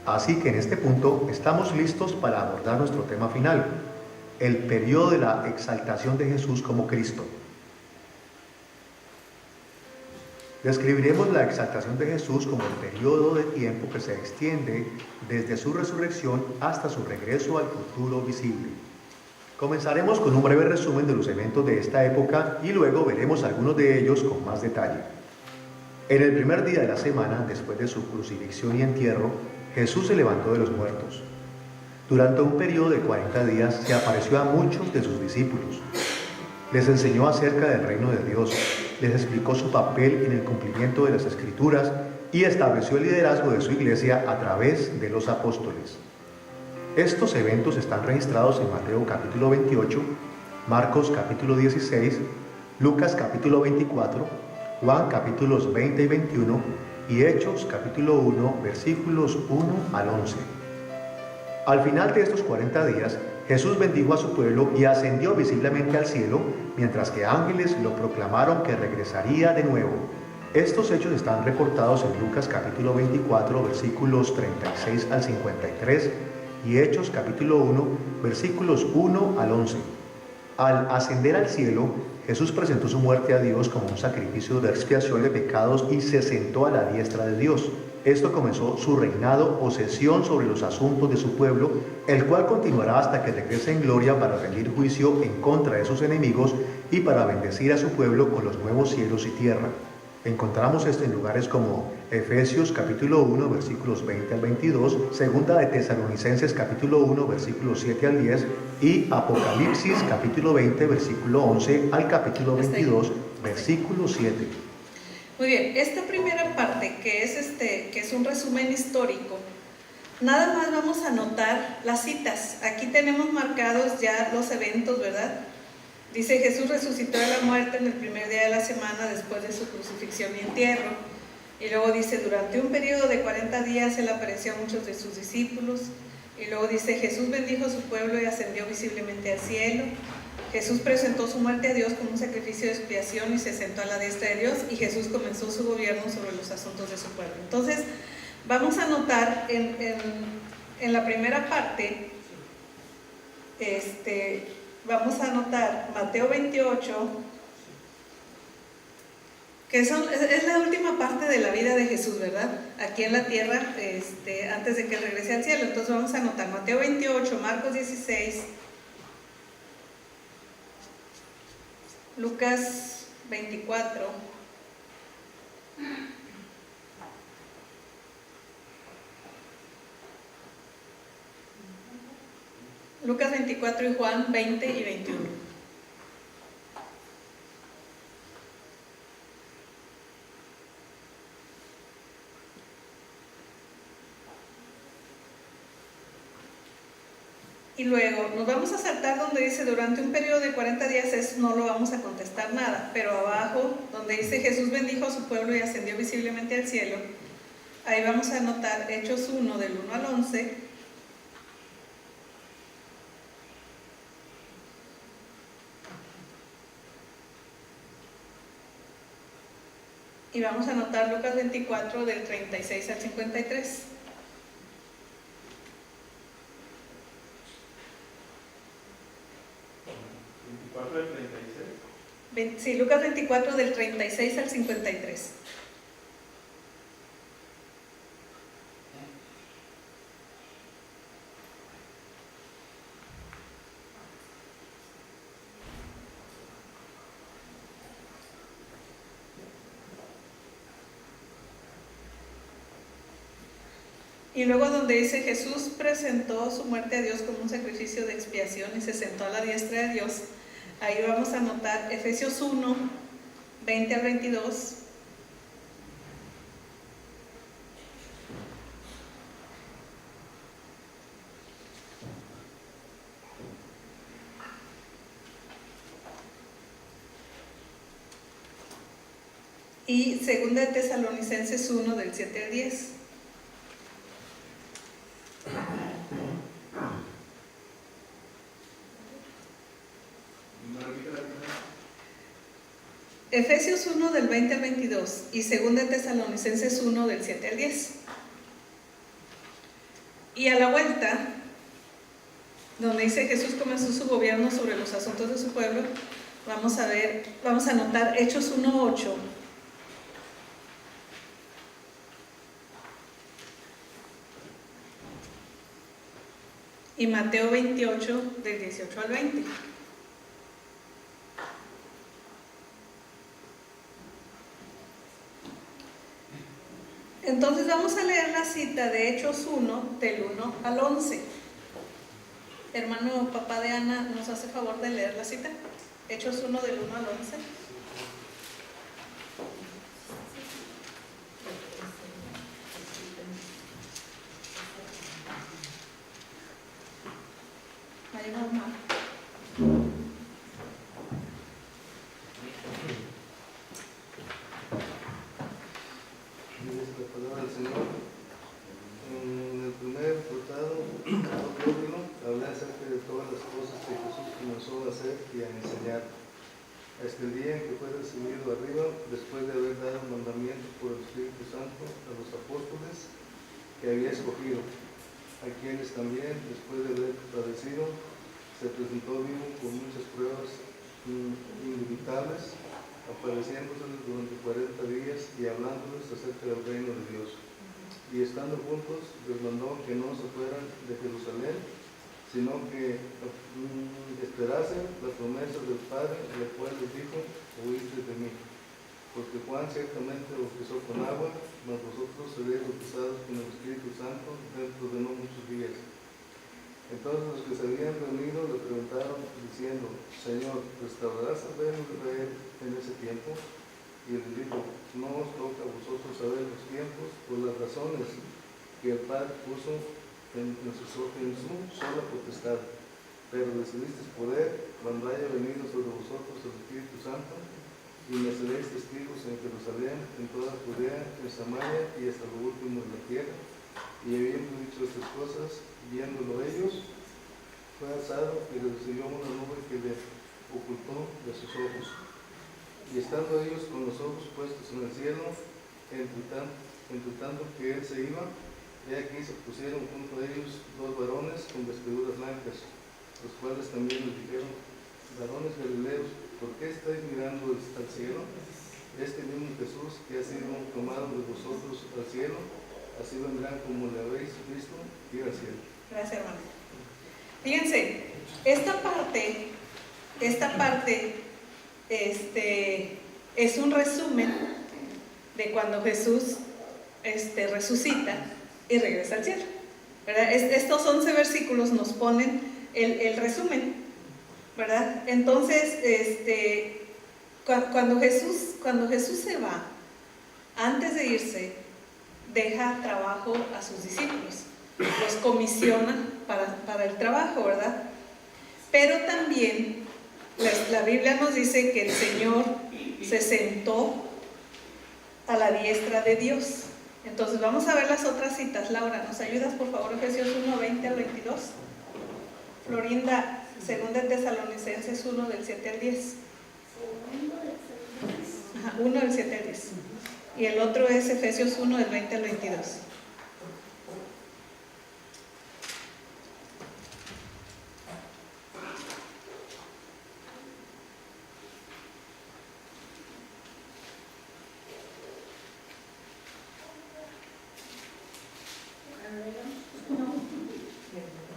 Así que en este punto estamos listos para abordar nuestro tema final, el periodo de la exaltación de Jesús como Cristo. Describiremos la exaltación de Jesús como el periodo de tiempo que se extiende desde su resurrección hasta su regreso al futuro visible. Comenzaremos con un breve resumen de los eventos de esta época y luego veremos algunos de ellos con más detalle. En el primer día de la semana, después de su crucifixión y entierro, Jesús se levantó de los muertos. Durante un periodo de 40 días se apareció a muchos de sus discípulos. Les enseñó acerca del reino de Dios, les explicó su papel en el cumplimiento de las Escrituras y estableció el liderazgo de su iglesia a través de los apóstoles. Estos eventos están registrados en Mateo capítulo 28, Marcos capítulo 16, Lucas capítulo 24, Juan capítulos 20 y 21 y Hechos capítulo 1, versículos 1 al 11. Al final de estos 40 días, Jesús bendijo a su pueblo y ascendió visiblemente al cielo, mientras que ángeles lo proclamaron que regresaría de nuevo. Estos hechos están reportados en Lucas capítulo 24, versículos 36 al 53, y Hechos capítulo 1, versículos 1 al 11. Al ascender al cielo, Jesús presentó su muerte a Dios como un sacrificio de expiación de pecados y se sentó a la diestra de Dios. Esto comenzó su reinado o sesión sobre los asuntos de su pueblo, el cual continuará hasta que regrese en gloria para rendir juicio en contra de sus enemigos y para bendecir a su pueblo con los nuevos cielos y tierra. Encontramos esto en lugares como Efesios capítulo 1, versículos 20 al 22, Segunda de Tesalonicenses capítulo 1, versículos 7 al 10 y Apocalipsis capítulo 20, versículo 11 al capítulo 22, versículo 7. Muy bien, esta primera parte que es un resumen histórico, nada más vamos a anotar las citas. Aquí tenemos marcados ya los eventos, ¿verdad? Dice: Jesús resucitó de la muerte en el primer día de la semana después de su crucifixión y entierro. Y luego dice: durante un periodo de 40 días Él apareció a muchos de sus discípulos. Y luego dice: Jesús bendijo a su pueblo y ascendió visiblemente al cielo. Jesús presentó su muerte a Dios como un sacrificio de expiación y se sentó a la diestra de Dios, y Jesús comenzó su gobierno sobre los asuntos de su pueblo. Entonces, vamos a anotar en la primera parte, vamos a anotar Mateo 28, que es la última parte de la vida de Jesús, ¿verdad? Aquí en la tierra, antes de que regrese al cielo. Entonces vamos a anotar Mateo 28, Marcos 16, Lucas 24, Lucas 24 y Juan 20 y 21. Y luego nos vamos a saltar donde dice durante un periodo de 40 días, eso no lo vamos a contestar nada, pero abajo donde dice Jesús bendijo a su pueblo y ascendió visiblemente al cielo, ahí vamos a anotar Hechos 1 del 1 al 11, y vamos a anotar Lucas 24 del 36 al 53. ¿24 del 36? Sí, Lucas 24 del 36 al 53. Y luego donde dice Jesús presentó su muerte a Dios como un sacrificio de expiación y se sentó a la diestra de Dios, ahí vamos a anotar Efesios 1, 20 al 22. Y Segunda de Tesalonicenses 1 del 7 al 10. Efesios 1 del 20 al 22 y 2 de Tesalonicenses 1 del 7 al 10. Y a la vuelta, donde dice Jesús comenzó su gobierno sobre los asuntos de su pueblo, vamos a anotar Hechos 1:8. Y Mateo 28, del 18 al 20. Entonces vamos a leer la cita de Hechos 1, del 1 al 11. Hermano papá de Ana, ¿nos hace favor de leer la cita? Hechos 1, del 1 al 11. Ahí vamos. Dice la palabra del Señor. En el primer tratado, hablé acerca de todas las cosas que Jesús comenzó a hacer y a enseñar, hasta el día en que fue recibido arriba, después de haber dado mandamiento por el Espíritu Santo a los apóstoles que había escogido, a quienes también, después de haber padecido, se presentó vivo con muchas pruebas indubitables, apareciéndoseles durante 40 días y hablándoles acerca del reino de Dios. Y estando juntos, les mandó que no se fueran de Jerusalén, sino que esperasen la promesa del Padre, la cual les dijo: oíste de mí. Porque Juan ciertamente bautizó con agua, mas vosotros seréis bautizados con el Espíritu Santo dentro de no muchos días. Entonces los que se habían reunido le preguntaron, diciendo: Señor, ¿restaurarás el reino de Israel en ese tiempo? Y él dijo: no os toca a vosotros saber los tiempos, por las razones que el Padre puso en su sola potestad. Pero recibisteis poder cuando haya venido sobre vosotros el Espíritu Santo, y me seréis testigos en Jerusalén, en toda Judea, en Samaria y hasta lo último de la tierra. Y habiendo dicho estas cosas, viéndolo ellos, fue alzado y recibió una nube que le ocultó de sus ojos. Y estando ellos con los ojos puestos en el cielo, entre tanto que él se iba, he aquí se pusieron junto a ellos dos varones con vestiduras blancas, los cuales también les dijeron: varones galileos, ¿por qué estáis mirando al cielo? Este mismo Jesús que ha sido tomado de vosotros al cielo, así vendrá como le habéis visto ir al cielo. Gracias, hermano. Fíjense, esta parte es un resumen de cuando Jesús resucita y regresa al cielo, ¿verdad? Estos 11 versículos nos ponen el resumen, ¿verdad? Entonces, cuando Jesús se va, antes de irse, deja trabajo a sus discípulos, los comisiona para el trabajo, ¿verdad? Pero también la Biblia nos dice que el Señor se sentó a la diestra de Dios. Entonces vamos a ver las otras citas. Laura, ¿nos ayudas por favor? Efesios 1, 20 al 22. Florinda, 2 Tesalonicenses 1, del 7 al 10. 1 del 7 al 10. Y el otro es Efesios 1, del 20 al 22.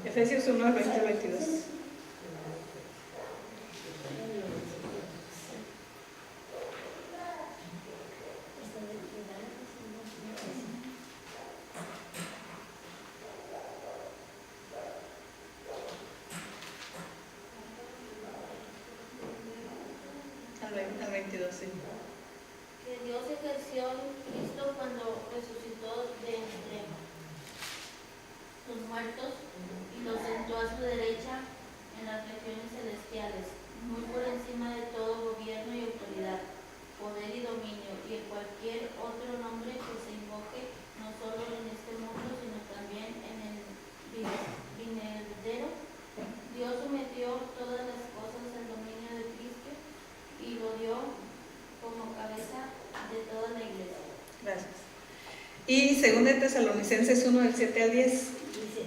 Efesios 1, del 20 al 22. Al 22, sí. Que Dios ejerció en Cristo cuando resucitó de entre los muertos y lo sentó a su derecha en las regiones celestiales, muy por encima de todo gobierno y autoridad, poder y dominio, y en cualquier otro nombre que se invoque, no solo en este mundo, sino también en el venidero. Dios sometió todas las cosas al dominio de Cristo y lo dio como cabeza de toda la iglesia. Gracias. Y 2 Tesalonicenses 1, del 7 al 10. Dice: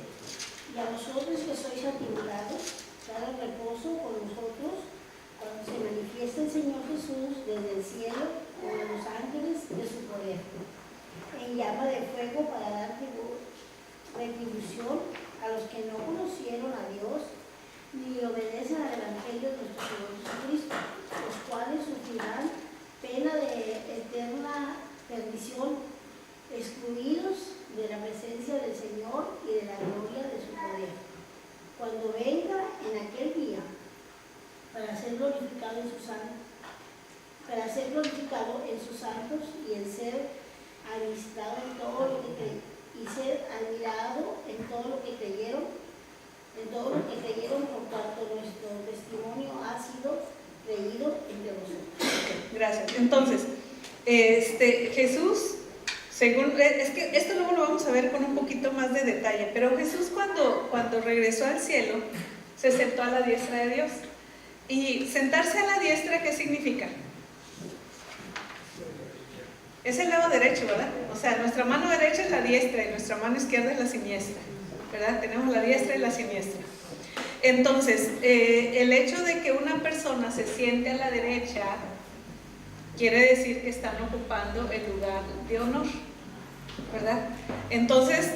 Y a vosotros que sois atribulados, dad reposo con nosotros cuando se manifiesta el Señor Jesús desde el cielo con los ángeles de su poder, en llama de fuego para dar retribución a los que no conocieron a Dios ni obedecen al Evangelio de nuestro Señor Jesucristo, los cuales sufrirán pena de eterna perdición, excluidos de la presencia del Señor y de la gloria de su poder, cuando venga en aquel día para ser glorificado en sus santos y en ser avistado en todo lo que y ser admirado en todo lo que creyeron, por cuanto nuestro testimonio ha sido creído entre vosotros. Gracias. Entonces, Jesús, según, es que esto luego lo vamos a ver con un poquito más de detalle, pero Jesús cuando regresó al cielo, se sentó a la diestra de Dios. Y sentarse a la diestra, ¿qué significa? Es el lado derecho, ¿verdad? O sea, nuestra mano derecha es la diestra y nuestra mano izquierda es la siniestra, ¿verdad? Tenemos la diestra y la siniestra. Entonces, el hecho de que una persona se siente a la derecha quiere decir que están ocupando el lugar de honor, ¿verdad? Entonces,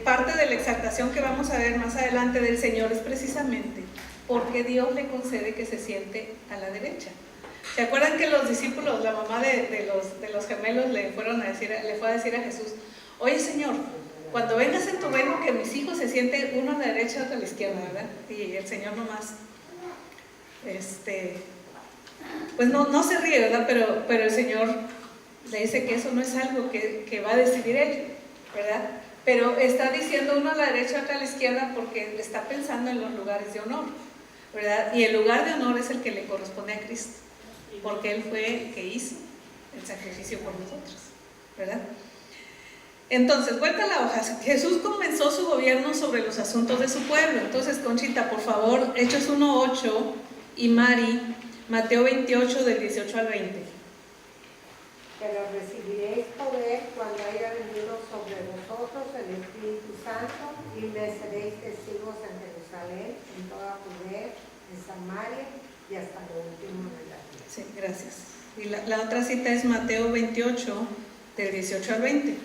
parte de la exaltación que vamos a ver más adelante del Señor es precisamente porque Dios le concede que se siente a la derecha. ¿Se acuerdan que los discípulos, la mamá de los gemelos le fue a decir a Jesús: oye Señor, cuando vengas en tu reino que mis hijos se sienten uno a la derecha y otro a la izquierda, ¿verdad? Y el Señor nomás, pues no se ríe, ¿verdad? Pero el Señor le dice que eso no es algo que va a decidir Él, ¿verdad? Pero está diciendo uno a la derecha y otro a la izquierda porque está pensando en los lugares de honor, ¿verdad? Y el lugar de honor es el que le corresponde a Cristo, porque Él fue el que hizo el sacrificio por nosotros, ¿verdad? Entonces, vuelta a la hoja. Jesús comenzó su gobierno sobre los asuntos de su pueblo. Entonces, Conchita, por favor, Hechos 1:8 y Mari, Mateo 28 del 18 al 20. Pero recibiréis poder cuando haya venido sobre vosotros el Espíritu Santo y me seréis testigos en Jerusalén, en toda Judea, en Samaria y hasta lo último de la tierra. Sí, gracias. Y la otra cita es Mateo 28 del 18 al 20.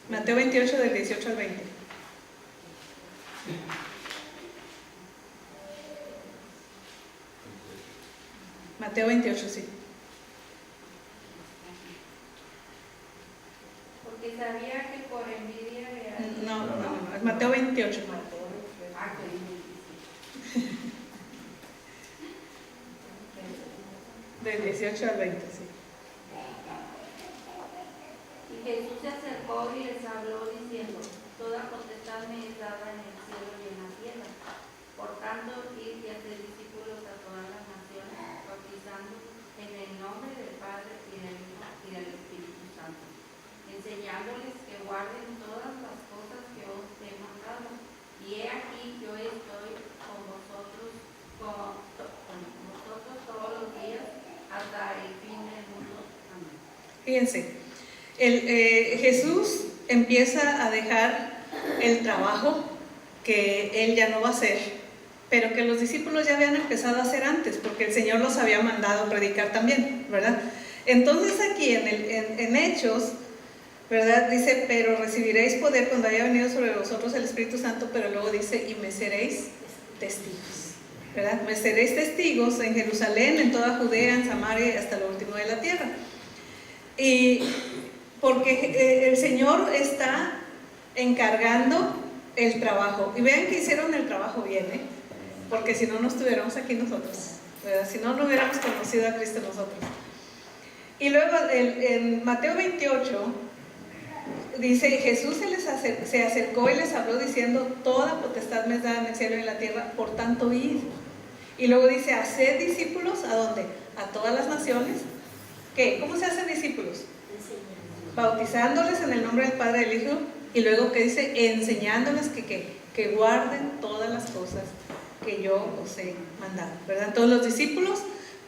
Mateo 28 del 18 al 20. Mateo 28, sí. Porque sabía que por envidia le No, es Mateo 28. Del 18 al 20, sí. Y Jesús se acercó y les habló diciendo: toda potestad me es dada en el cielo y en la tierra. Por tanto, id y haced discípulos a todas las naciones, bautizando en el nombre del Padre y del Hijo y del Espíritu Santo, enseñándoles que guarden todas las cosas que os he mandado. Y he aquí, yo estoy con vosotros todos los días hasta el fin del mundo. Amén. Fíjense, Jesús empieza a dejar el trabajo que Él ya no va a hacer, pero que los discípulos ya habían empezado a hacer antes, porque el Señor los había mandado a predicar también, ¿verdad? Entonces aquí en Hechos, ¿verdad? Dice: pero recibiréis poder cuando haya venido sobre vosotros el Espíritu Santo, pero luego dice: y me seréis testigos, ¿verdad? Me seréis testigos en Jerusalén, en toda Judea, en Samaria y hasta lo último de la tierra. Y porque el Señor está encargando el trabajo. Y vean que hicieron el trabajo bien, ¿eh? Porque si no, no estuviéramos aquí nosotros, ¿verdad? Si no, no hubiéramos conocido a Cristo nosotros. Y luego en Mateo 28 dice: Jesús se acercó y les habló diciendo: toda potestad me es dada en el cielo y en la tierra, por tanto id. Y luego dice: haced discípulos, ¿a dónde? A todas las naciones. ¿Qué? ¿Cómo se hacen discípulos? Bautizándoles en el nombre del Padre y del Hijo. Y luego que dice: enseñándoles que guarden todas las cosas que yo os he mandado, ¿verdad? Todos los discípulos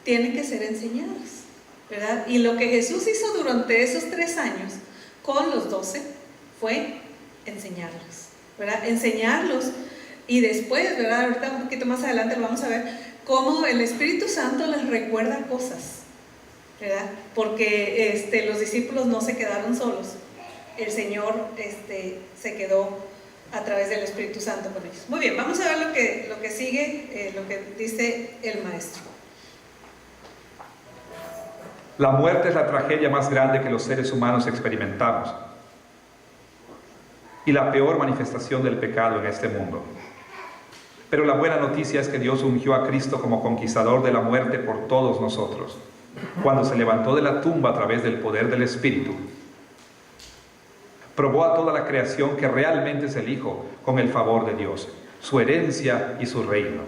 tienen que ser enseñados, ¿verdad? Y lo que Jesús hizo durante esos 3 años con los 12 fue enseñarlos, ¿verdad? Enseñarlos, y después, ¿verdad? Ahorita un poquito más adelante lo vamos a ver, cómo el Espíritu Santo les recuerda cosas, ¿verdad? Porque los discípulos no se quedaron solos, el Señor se quedó a través del Espíritu Santo con ellos. Muy bien, vamos a ver lo que sigue, lo que dice el maestro. La muerte es la tragedia más grande que los seres humanos experimentamos y la peor manifestación del pecado en este mundo. Pero la buena noticia es que Dios ungió a Cristo como conquistador de la muerte por todos nosotros, cuando se levantó de la tumba a través del poder del Espíritu. Probó a toda la creación que realmente es el Hijo con el favor de Dios, su herencia y su reino.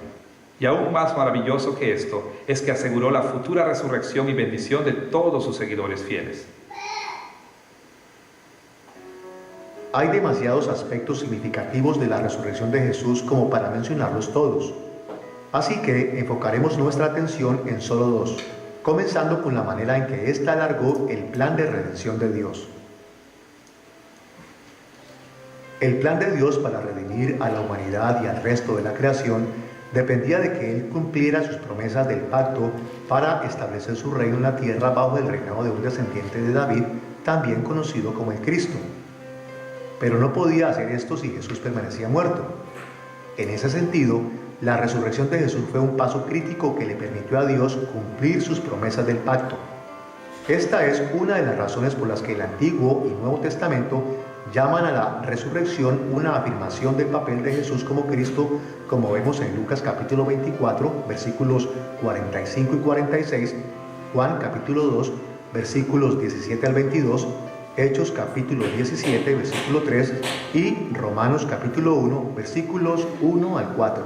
Y aún más maravilloso que esto es que aseguró la futura resurrección y bendición de todos sus seguidores fieles. Hay demasiados aspectos significativos de la resurrección de Jesús como para mencionarlos todos. Así que enfocaremos nuestra atención en solo dos, comenzando con la manera en que ésta alargó el plan de redención de Dios. El plan de Dios para redimir a la humanidad y al resto de la creación dependía de que Él cumpliera sus promesas del pacto para establecer su reino en la tierra bajo el reinado de un descendiente de David, también conocido como el Cristo. Pero no podía hacer esto si Jesús permanecía muerto. En ese sentido, la resurrección de Jesús fue un paso crítico que le permitió a Dios cumplir sus promesas del pacto. Esta es una de las razones por las que el Antiguo y Nuevo Testamento llaman a la resurrección una afirmación del papel de Jesús como Cristo, como vemos en Lucas capítulo 24, versículos 45 y 46, Juan capítulo 2, versículos 17 al 22, Hechos capítulo 17, versículo 3 y Romanos capítulo 1, versículos 1 al 4.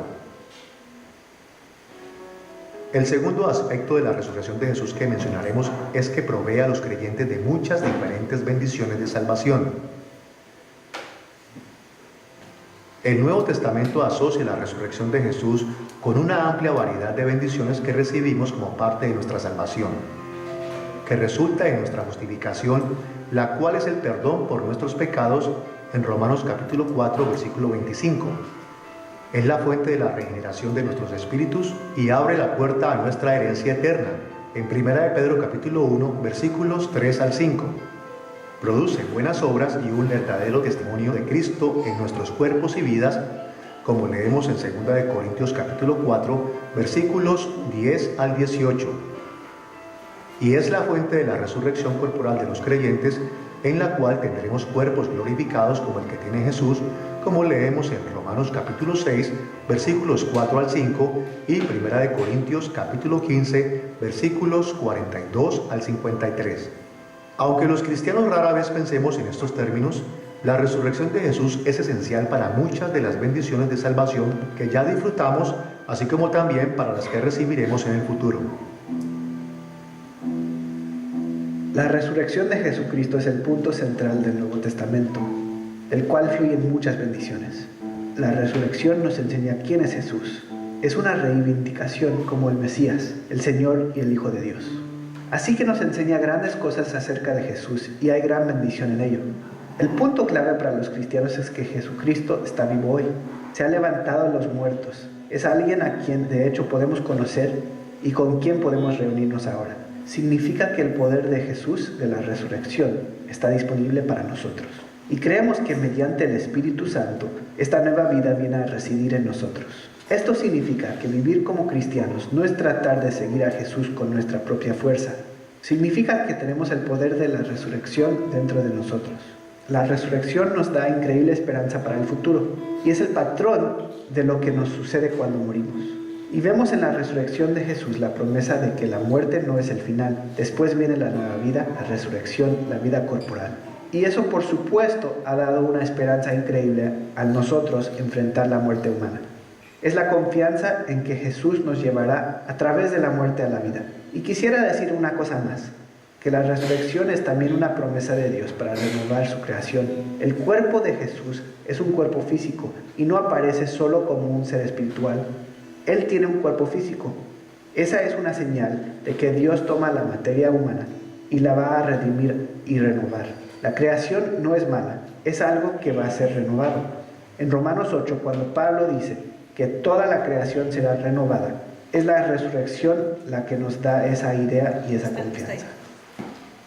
El segundo aspecto de la resurrección de Jesús que mencionaremos es que provee a los creyentes de muchas diferentes bendiciones de salvación. El Nuevo Testamento asocia la resurrección de Jesús con una amplia variedad de bendiciones que recibimos como parte de nuestra salvación, que resulta en nuestra justificación, la cual es el perdón por nuestros pecados en Romanos capítulo 4, versículo 25. Es la fuente de la regeneración de nuestros espíritus y abre la puerta a nuestra herencia eterna en 1 de Pedro capítulo 1, versículos 3 al 5. Produce buenas obras y un verdadero testimonio de Cristo en nuestros cuerpos y vidas, como leemos en 2 de Corintios capítulo 4, versículos 10 al 18. Y es la fuente de la resurrección corporal de los creyentes, en la cual tendremos cuerpos glorificados como el que tiene Jesús, como leemos en Romanos capítulo 6, versículos 4 al 5, y 1 de Corintios capítulo 15, versículos 42 al 53. Aunque los cristianos rara vez pensemos en estos términos, la resurrección de Jesús es esencial para muchas de las bendiciones de salvación que ya disfrutamos, así como también para las que recibiremos en el futuro. La resurrección de Jesucristo es el punto central del Nuevo Testamento, del cual fluyen muchas bendiciones. La resurrección nos enseña quién es Jesús. Es una reivindicación como el Mesías, el Señor y el Hijo de Dios. Así que nos enseña grandes cosas acerca de Jesús y hay gran bendición en ello. El punto clave para los cristianos es que Jesucristo está vivo hoy. Se ha levantado de los muertos. Es alguien a quien de hecho podemos conocer y con quien podemos reunirnos ahora. Significa que el poder de Jesús, de la resurrección, está disponible para nosotros. Y creemos que mediante el Espíritu Santo, esta nueva vida viene a residir en nosotros. Esto significa que vivir como cristianos no es tratar de seguir a Jesús con nuestra propia fuerza. Significa que tenemos el poder de la resurrección dentro de nosotros. La resurrección nos da increíble esperanza para el futuro y es el patrón de lo que nos sucede cuando morimos. Y vemos en la resurrección de Jesús la promesa de que la muerte no es el final. Después viene la nueva vida, la resurrección, la vida corporal. Y eso, por supuesto, ha dado una esperanza increíble a nosotros enfrentar la muerte humana. Es la confianza en que Jesús nos llevará a través de la muerte a la vida. Y quisiera decir una cosa más, que la resurrección es también una promesa de Dios para renovar su creación. El cuerpo de Jesús es un cuerpo físico y no aparece solo como un ser espiritual. Él tiene un cuerpo físico. Esa es una señal de que Dios toma la materia humana y la va a redimir y renovar. La creación no es mala, es algo que va a ser renovado. En Romanos 8, cuando Pablo dice que toda la creación será renovada, es la resurrección la que nos da esa idea y esa confianza.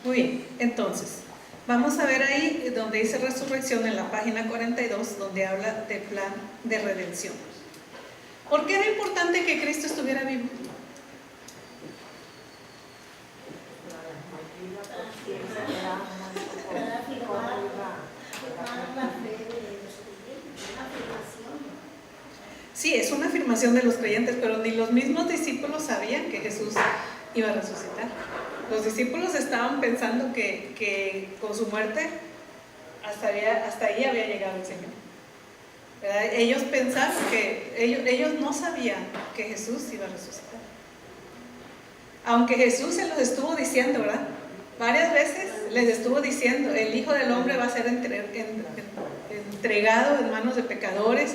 Muy bien, entonces, vamos a ver ahí donde dice resurrección en la página 42, donde habla del plan de redención. ¿Por qué era importante que Cristo estuviera vivo? Sí, es una afirmación de los creyentes, pero ni los mismos discípulos sabían que Jesús iba a resucitar. Los discípulos estaban pensando que con su muerte hasta ahí había llegado el Señor, ¿verdad? Ellos pensaron que ellos no sabían que Jesús iba a resucitar. Aunque Jesús se los estuvo diciendo, ¿verdad? Varias veces les estuvo diciendo, el Hijo del Hombre va a ser entregado en manos de pecadores,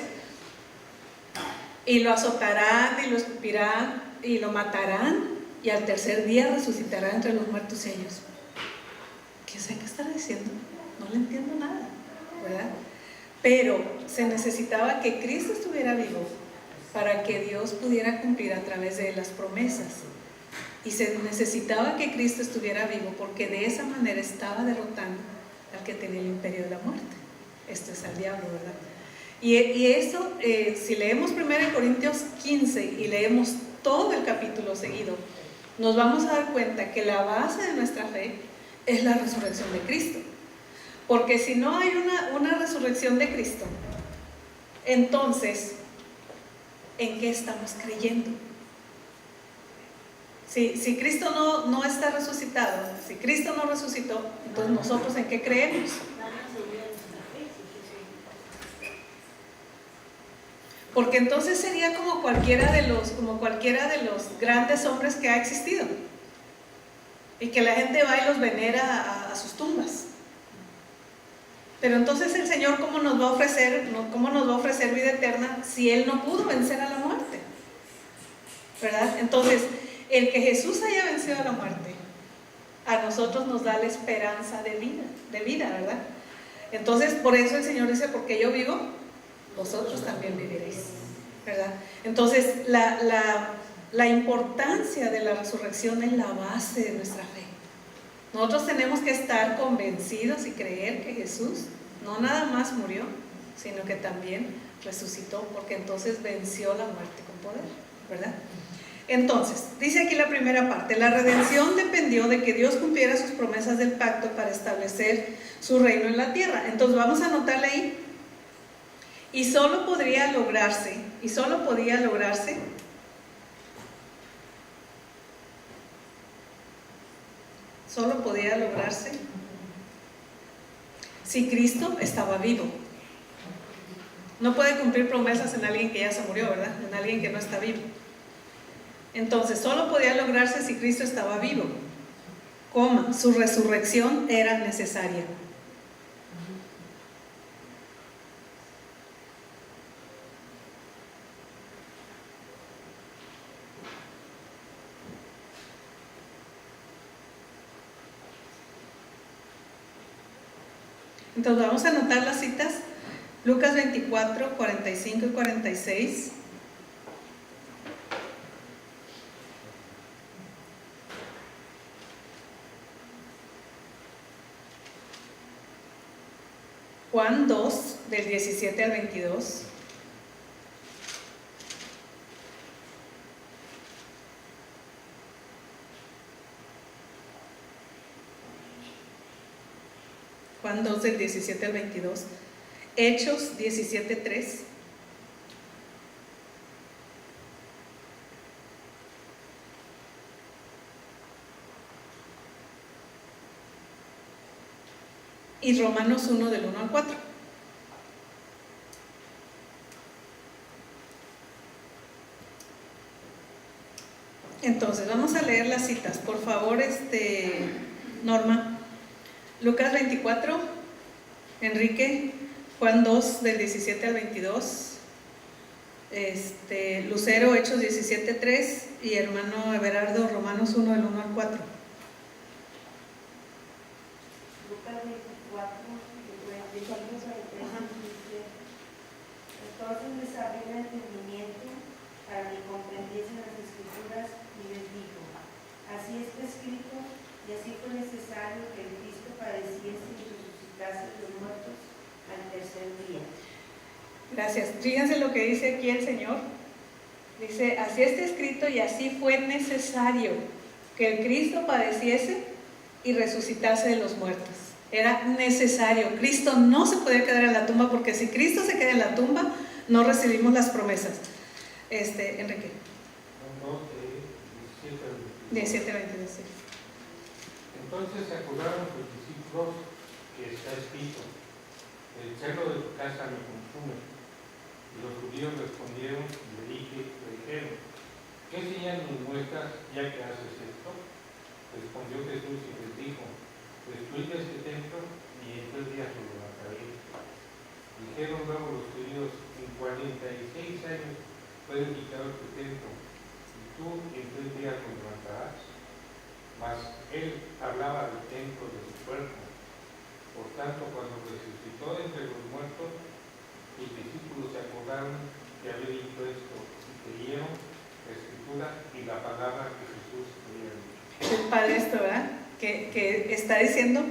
y lo azotarán y lo escupirán y lo matarán, y al tercer día resucitará entre los muertos ellos. ¿Qué sé qué está diciendo? No le entiendo nada, ¿verdad? Pero se necesitaba que Cristo estuviera vivo para que Dios pudiera cumplir a través de las promesas. Y se necesitaba que Cristo estuviera vivo porque de esa manera estaba derrotando al que tenía el imperio de la muerte. Esto es al diablo, ¿verdad? Y eso, si leemos 1 Corintios 15 y leemos todo el capítulo seguido, nos vamos a dar cuenta que la base de nuestra fe es la resurrección de Cristo. Porque si no hay una resurrección de Cristo, entonces, ¿en qué estamos creyendo? Si Cristo no está resucitado, si Cristo no resucitó, entonces ¿nosotros en qué creemos? Porque entonces sería como cualquiera de los grandes hombres que ha existido, y que la gente va y los venera a sus tumbas. Pero entonces el Señor, ¿cómo nos va a ofrecer vida eterna si Él no pudo vencer a la muerte? ¿Verdad? Entonces, el que Jesús haya vencido a la muerte, a nosotros nos da la esperanza de vida, ¿verdad? Entonces, por eso el Señor dice, porque yo vivo, vosotros también viviréis, ¿verdad? Entonces, la importancia de la resurrección es la base de nuestra fe. Nosotros tenemos que estar convencidos y creer que Jesús no nada más murió, sino que también resucitó, porque entonces venció la muerte con poder, ¿verdad? Entonces, dice aquí la primera parte, la redención dependió de que Dios cumpliera sus promesas del pacto para establecer su reino en la tierra. Entonces vamos a anotarle ahí, y solo podía lograrse si Cristo estaba vivo. No puede cumplir promesas en alguien que ya se murió, ¿verdad? En alguien que no está vivo. Entonces, solo podía lograrse si Cristo estaba vivo, su resurrección era necesaria. Entonces vamos a anotar las citas, Lucas 24, 45 y 46. Juan 2, del 17 al 22. Juan 2 del 17 al 22, Hechos 17, 3, y Romanos 1 del 1 al 4. Entonces vamos a leer las citas, por favor, Norma. Lucas 24, Enrique, Juan 2 del 17 al 22, Lucero, Hechos 17, 3, y hermano Everardo, Romanos 1 del 1 al 4. Lucas 24, dice: entonces les abrió el entendimiento para que comprendiesen las Escrituras y les dijo: así está escrito, y así fue necesario que el Cristo padeciese y resucitase de los muertos al tercer día. Gracias. Fíjense lo que dice aquí el Señor. Dice, así está escrito y así fue necesario que el Cristo padeciese y resucitase de los muertos. Era necesario. Cristo no se podía quedar en la tumba, porque si Cristo se queda en la tumba, no recibimos las promesas. Enrique. 17, 22. Sí. Entonces se acordaron los discípulos que está escrito: el celo de tu casa me consume. Y los judíos respondieron y le dijeron: ¿qué señal nos muestras ya que haces esto? Respondió Jesús y les dijo: destruid este templo y en 3 días lo levantaré. Dijeron luego los judíos: en 46 años fue dedicado este templo, y tú en 3 días lo levantarás. Mas él hablaba del templo de su cuerpo. Por tanto, cuando resucitó entre los muertos, sus discípulos se acordaron que había dicho esto y creyeron la Escritura y la palabra que Jesús había dicho. Es padre esto, ¿verdad? Que está diciendo,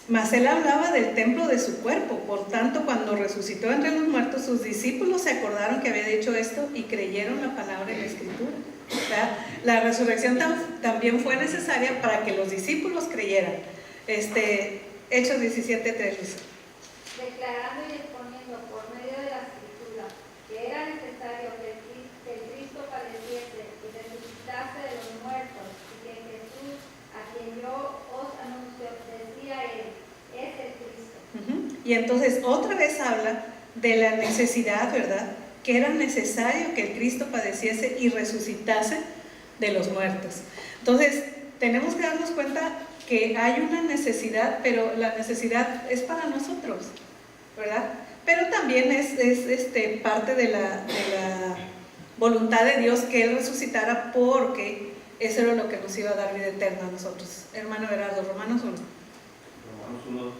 mas él hablaba del templo de su cuerpo. Por tanto, cuando resucitó entre los muertos, sus discípulos se acordaron que había dicho esto y creyeron la palabra de la Escritura. ¿Verdad? La resurrección también fue necesaria para que los discípulos creyeran. Hechos 17:3. Declarando y exponiendo por medio de la Escritura que era necesario que el Cristo padeciese y resucitase de los muertos, y que Jesús, a quien yo os anuncio, decía él, es el Cristo. Y entonces otra vez habla de la necesidad, ¿verdad? Que era necesario que el Cristo padeciese y resucitase de los muertos. Entonces tenemos que darnos cuenta que hay una necesidad, pero la necesidad es para nosotros, ¿verdad? Pero también es parte de la voluntad de Dios que Él resucitara, porque eso era lo que nos iba a dar vida eterna a nosotros. Hermano Gerardo, Romanos 1. Romanos 1.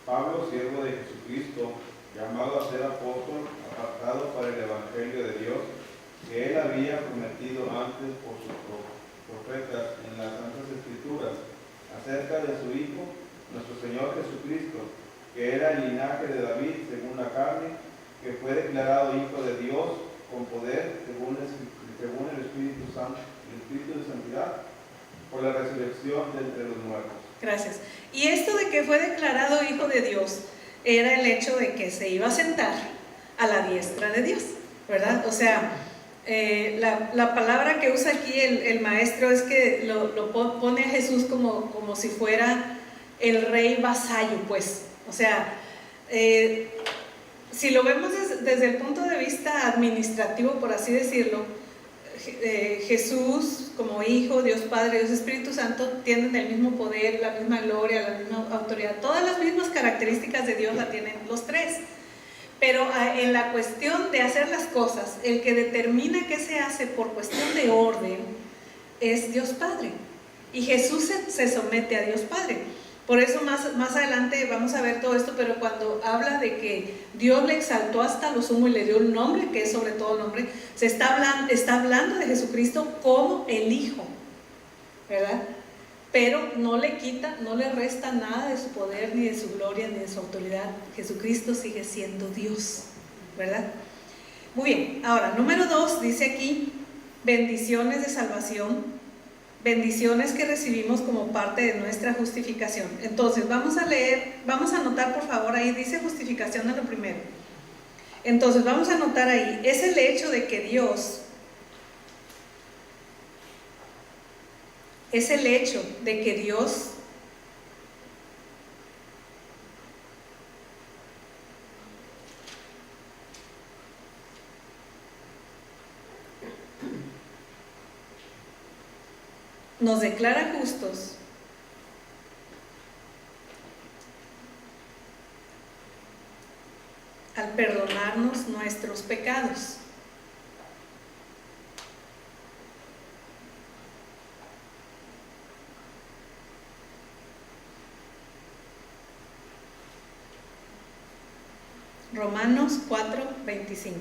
Pablo, siervo de Jesucristo, llamado a ser apóstol, apartado para el Evangelio de Dios, que Él había prometido antes por sus profetas en las Santas Escrituras, acerca de su Hijo, nuestro Señor Jesucristo, que era el linaje de David según la carne, que fue declarado Hijo de Dios con poder según el Espíritu Santo, el Espíritu de Santidad, por la resurrección de entre los muertos. Gracias. Y esto de que fue declarado Hijo de Dios era el hecho de que se iba a sentar a la diestra de Dios, ¿verdad? O sea, la palabra que usa aquí el maestro es que lo pone a Jesús como si fuera el rey vasallo, pues. O sea, si lo vemos desde el punto de vista administrativo, por así decirlo, Jesús como Hijo, Dios Padre, Dios Espíritu Santo tienen el mismo poder, la misma gloria, la misma autoridad, todas las mismas características de Dios la tienen los tres. Pero en la cuestión de hacer las cosas, el que determina qué se hace por cuestión de orden es Dios Padre. Y Jesús se somete a Dios Padre. Por eso más adelante vamos a ver todo esto, pero cuando habla de que Dios le exaltó hasta lo sumo y le dio un nombre, que es sobre todo nombre, está hablando de Jesucristo como el Hijo, ¿verdad? Pero no le quita, no le resta nada de su poder, ni de su gloria, ni de su autoridad. Jesucristo sigue siendo Dios, ¿verdad? Muy bien, ahora, número 2, dice aquí, bendiciones de salvación, bendiciones que recibimos como parte de nuestra justificación. Entonces, vamos a anotar por favor ahí, dice justificación en lo primero. Entonces, vamos a anotar ahí, es el hecho de que Dios... Es el hecho de que Dios nos declara justos al perdonarnos nuestros pecados. Romanos 4:25.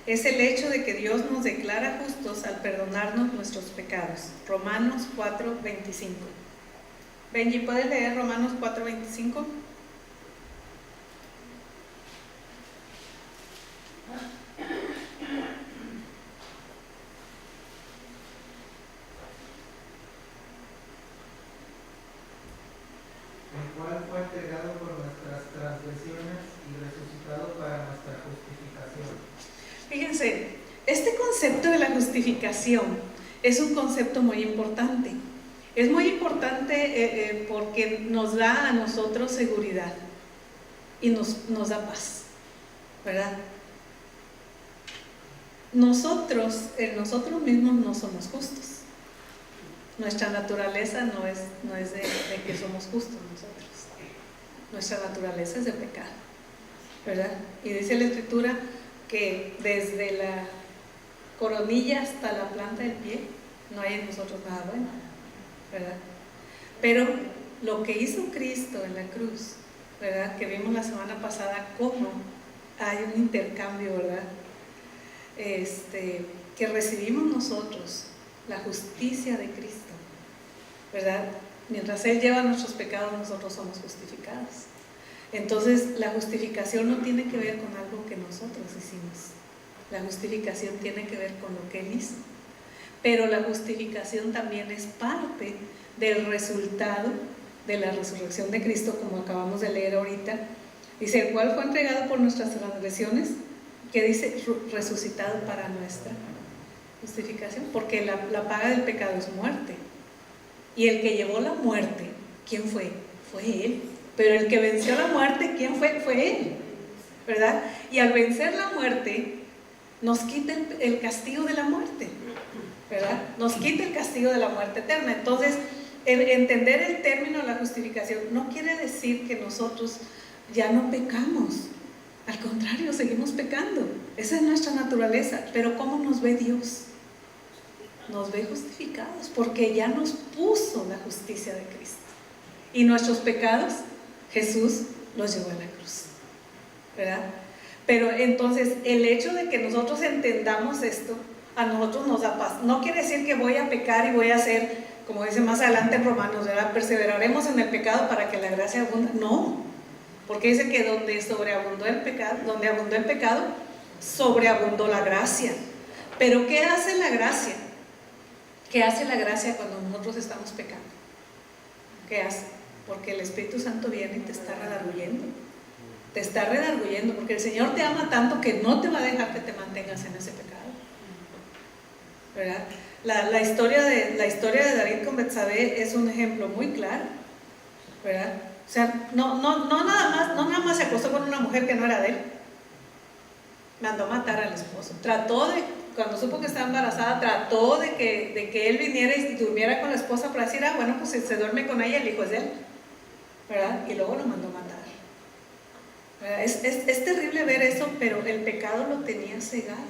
Es el hecho de que Dios nos declara justos al perdonarnos nuestros pecados. Romanos 4:25. Benji, ¿puedes leer Romanos 4:25? El cual fue entregado por nuestras transgresiones y resucitado para nuestra justificación. Fíjense, este concepto de la justificación es un concepto muy importante. Es muy importante porque nos da a nosotros seguridad y nos da paz, ¿verdad? Nosotros mismos no somos justos. Nuestra naturaleza no es de que somos justos nosotros. Nuestra naturaleza es de pecado, ¿verdad? Y dice la Escritura que desde la coronilla hasta la planta del pie no hay en nosotros nada bueno, ¿verdad? Pero lo que hizo Cristo en la cruz, ¿verdad? Que vimos la semana pasada, cómo hay un intercambio, ¿verdad? Que recibimos nosotros la justicia de Cristo, ¿verdad? Mientras Él lleva nuestros pecados, nosotros somos justificados. Entonces, la justificación no tiene que ver con algo que nosotros hicimos. La justificación tiene que ver con lo que Él hizo. Pero la justificación también es parte del resultado de la resurrección de Cristo, como acabamos de leer ahorita. Dice, el cual fue entregado por nuestras transgresiones, que dice, resucitado para nuestra justificación, porque la paga del pecado es muerte. Y el que llevó la muerte, ¿quién fue? Fue Él. Pero el que venció la muerte, ¿quién fue? Fue Él, ¿verdad? Y al vencer la muerte, nos quita el castigo de la muerte, ¿verdad? Nos quita el castigo de la muerte eterna. Entonces, entender el término de la justificación no quiere decir que nosotros ya no pecamos. Al contrario, seguimos pecando. Esa es nuestra naturaleza. Pero ¿cómo nos ve Dios? Nos ve justificados porque ya nos puso la justicia de Cristo. Y nuestros pecados, Jesús los llevó a la cruz, ¿verdad? Pero entonces el hecho de que nosotros entendamos esto, a nosotros nos da paz. No quiere decir que voy a pecar y voy a hacer, como dice más adelante en Romanos, ¿verdad? Perseveraremos en el pecado para que la gracia abunde. No, porque dice que donde abundó el pecado, sobreabundó la gracia. Pero ¿qué hace la gracia? ¿Qué hace la gracia cuando nosotros estamos pecando? ¿Qué hace? Porque el Espíritu Santo viene y te está redarguyendo. Te está redarguyendo porque el Señor te ama tanto que no te va a dejar que te mantengas en ese pecado, ¿verdad? La historia de David con Betsabé es un ejemplo muy claro, ¿verdad? O sea, no nada más se acostó con una mujer que no era de él. Mandó matar al esposo. Cuando supo que estaba embarazada, trató de que él viniera y durmiera con la esposa para decir, bueno, pues se duerme con ella, el hijo es de él, ¿verdad? Y luego lo mandó matar, ¿verdad? Es terrible ver eso, pero el pecado lo tenía cegado,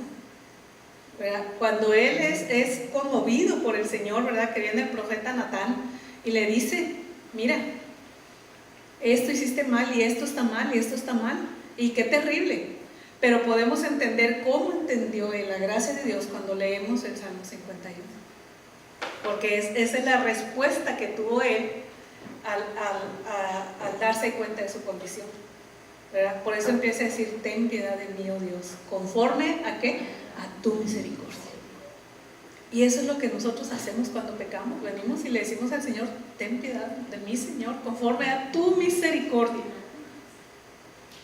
¿verdad? Cuando él es conmovido por el Señor, ¿verdad? Que viene el profeta Natán y le dice, mira, esto hiciste mal y esto está mal y esto está mal, y qué terrible. Pero podemos entender cómo entendió él la gracia de Dios cuando leemos el Salmo 51. Porque esa es la respuesta que tuvo él al darse cuenta de su condición, ¿verdad? Por eso empieza a decir, ten piedad de mí, oh Dios, conforme a ¿qué? A tu misericordia. Y eso es lo que nosotros hacemos cuando pecamos. Venimos y le decimos al Señor, ten piedad de mí, Señor, conforme a tu misericordia,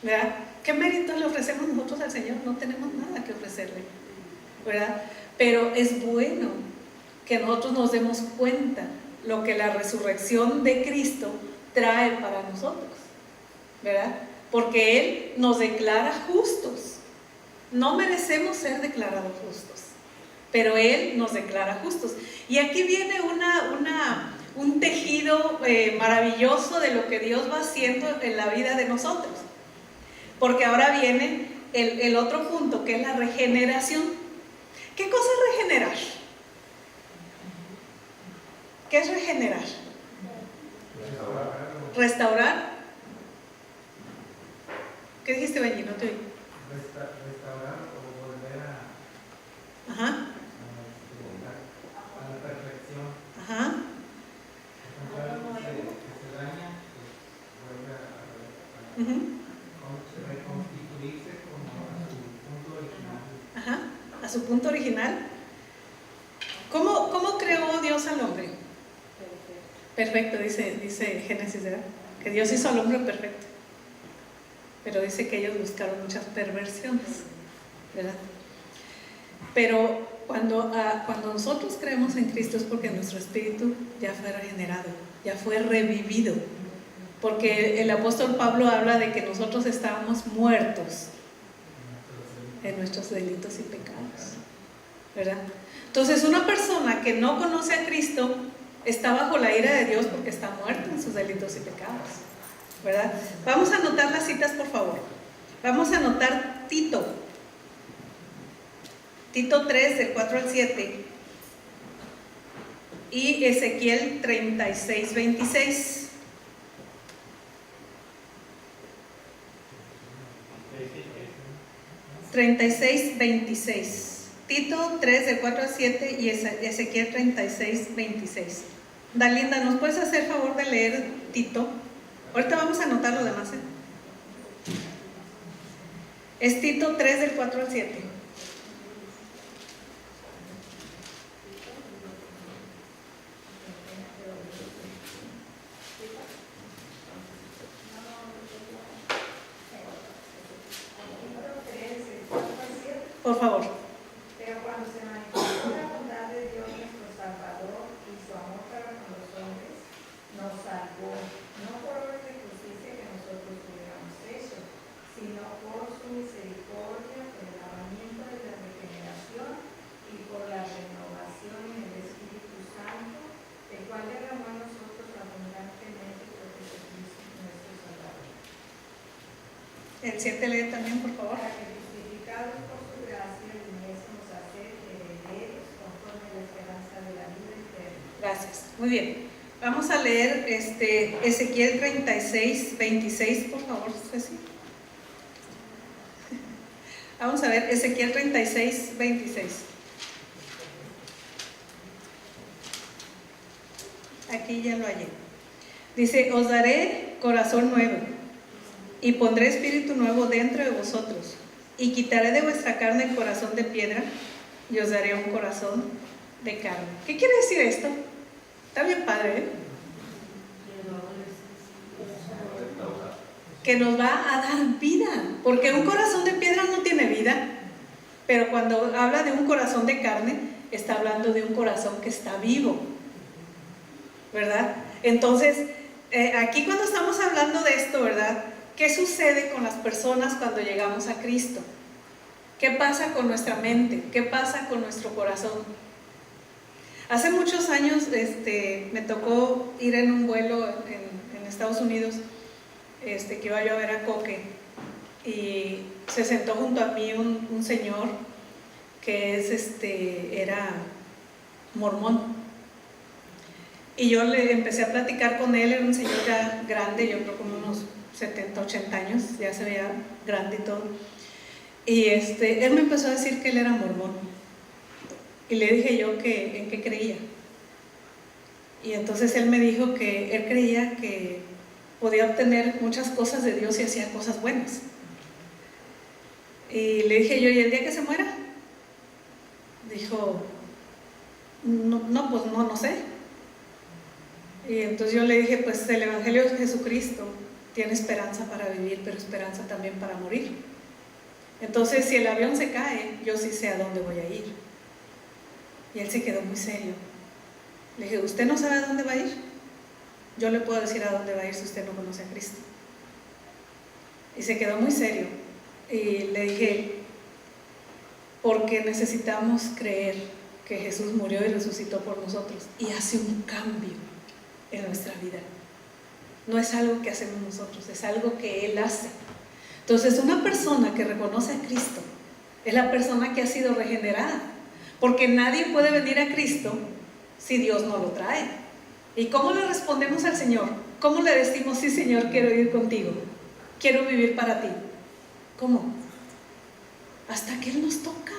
¿verdad? ¿Qué méritos le ofrecemos nosotros al Señor? No tenemos nada que ofrecerle, ¿verdad? Pero es bueno que nosotros nos demos cuenta lo que la resurrección de Cristo trae para nosotros, ¿verdad? Porque Él nos declara justos. No merecemos ser declarados justos, pero Él nos declara justos. Y aquí viene un tejido maravilloso de lo que Dios va haciendo en la vida de nosotros. Porque ahora viene el otro punto, que es la regeneración. ¿Qué cosa es regenerar? ¿Qué es regenerar? ¿Restaurar? ¿Qué dijiste, Benji? No te oí. restaurar o volver a Ajá, la perfección. ajá. Algo que se daña, pues vuelve a Ujú. reconstituirse como a su punto original. Ajá, a su punto original. ¿Cómo creó Dios al hombre? Perfecto, dice Génesis, ¿verdad? Que Dios hizo al hombre perfecto. Pero dice que ellos buscaron muchas perversiones, ¿verdad? Pero cuando nosotros creemos en Cristo es porque nuestro espíritu ya fue regenerado, ya fue revivido. Porque el apóstol Pablo habla de que nosotros estábamos muertos en nuestros delitos y pecados, ¿verdad? Entonces una persona que no conoce a Cristo está bajo la ira de Dios porque está muerto en sus delitos y pecados, ¿verdad? Vamos a anotar las citas, por favor. Vamos a anotar Tito 3, del 4 al 7, y Ezequiel 36, 26. Tito 3, del 4 al 7 y Ezequiel 36, 26. Dalinda, ¿nos puedes hacer favor de leer Tito? Ahorita vamos a anotar lo demás, ¿eh? Es Tito 3, del 4 al 7. Por favor. Pero cuando se manifestó la bondad de Dios nuestro Salvador y su amor para con los hombres, nos salvó, no por obras de justicia que nosotros hubiéramos hecho, sino por su misericordia, por el lavamiento de la regeneración y por la renovación en el Espíritu Santo, el cual derramó en nosotros abundantemente por Jesucristo nuestro Salvador. El 7 lee también, por favor. Para que justificados por su gracia viniésemos a ser herederos conforme a la esperanza de la vida eterna. Gracias. Muy bien. Vamos a leer Ezequiel 36, 26, por favor, Ceci. Vamos a ver Ezequiel 36, 26. Aquí ya lo hallé. Dice: os daré corazón nuevo y pondré espíritu nuevo dentro de vosotros, y quitaré de vuestra carne el corazón de piedra y os daré un corazón de carne. ¿Qué quiere decir esto? Está bien padre, ¿eh? Que nos va a dar vida, porque un corazón de piedra no tiene vida, pero cuando habla de un corazón de carne, está hablando de un corazón que está vivo, ¿verdad? Entonces, aquí cuando estamos hablando de esto, ¿verdad? ¿Qué sucede con las personas cuando llegamos a Cristo? ¿Qué pasa con nuestra mente? ¿Qué pasa con nuestro corazón? Hace muchos años me tocó ir en un vuelo en Estados Unidos, que iba yo a ver a Coque, y se sentó junto a mí un señor que era mormón. Y yo le empecé a platicar con él. Era un señor ya grande, yo creo como unos 70, 80 años, ya se veía grande y todo. Y él me empezó a decir que él era mormón. Y le dije yo que en qué creía. Y entonces él me dijo que él creía que podía obtener muchas cosas de Dios y hacía cosas buenas. Y le dije yo: ¿y el día que se muera? Dijo: no, pues no sé. Y entonces yo le dije: pues el Evangelio de Jesucristo tiene esperanza para vivir, pero esperanza también para morir. Entonces, si el avión se cae, yo sí sé a dónde voy a ir. Y él se quedó muy serio. Le dije: ¿usted no sabe a dónde va a ir? Yo le puedo decir a dónde va a ir si usted no conoce a Cristo. Y se quedó muy serio. Y le dije: porque necesitamos creer que Jesús murió y resucitó por nosotros y hace un cambio en nuestra vida. No es algo que hacemos nosotros, es algo que Él hace. Entonces, una persona que reconoce a Cristo es la persona que ha sido regenerada, porque nadie puede venir a Cristo si Dios no lo trae. ¿Y cómo le respondemos al Señor? ¿Cómo le decimos: sí, Señor, quiero ir contigo, quiero vivir para ti? ¿Cómo? hasta que Él nos toca,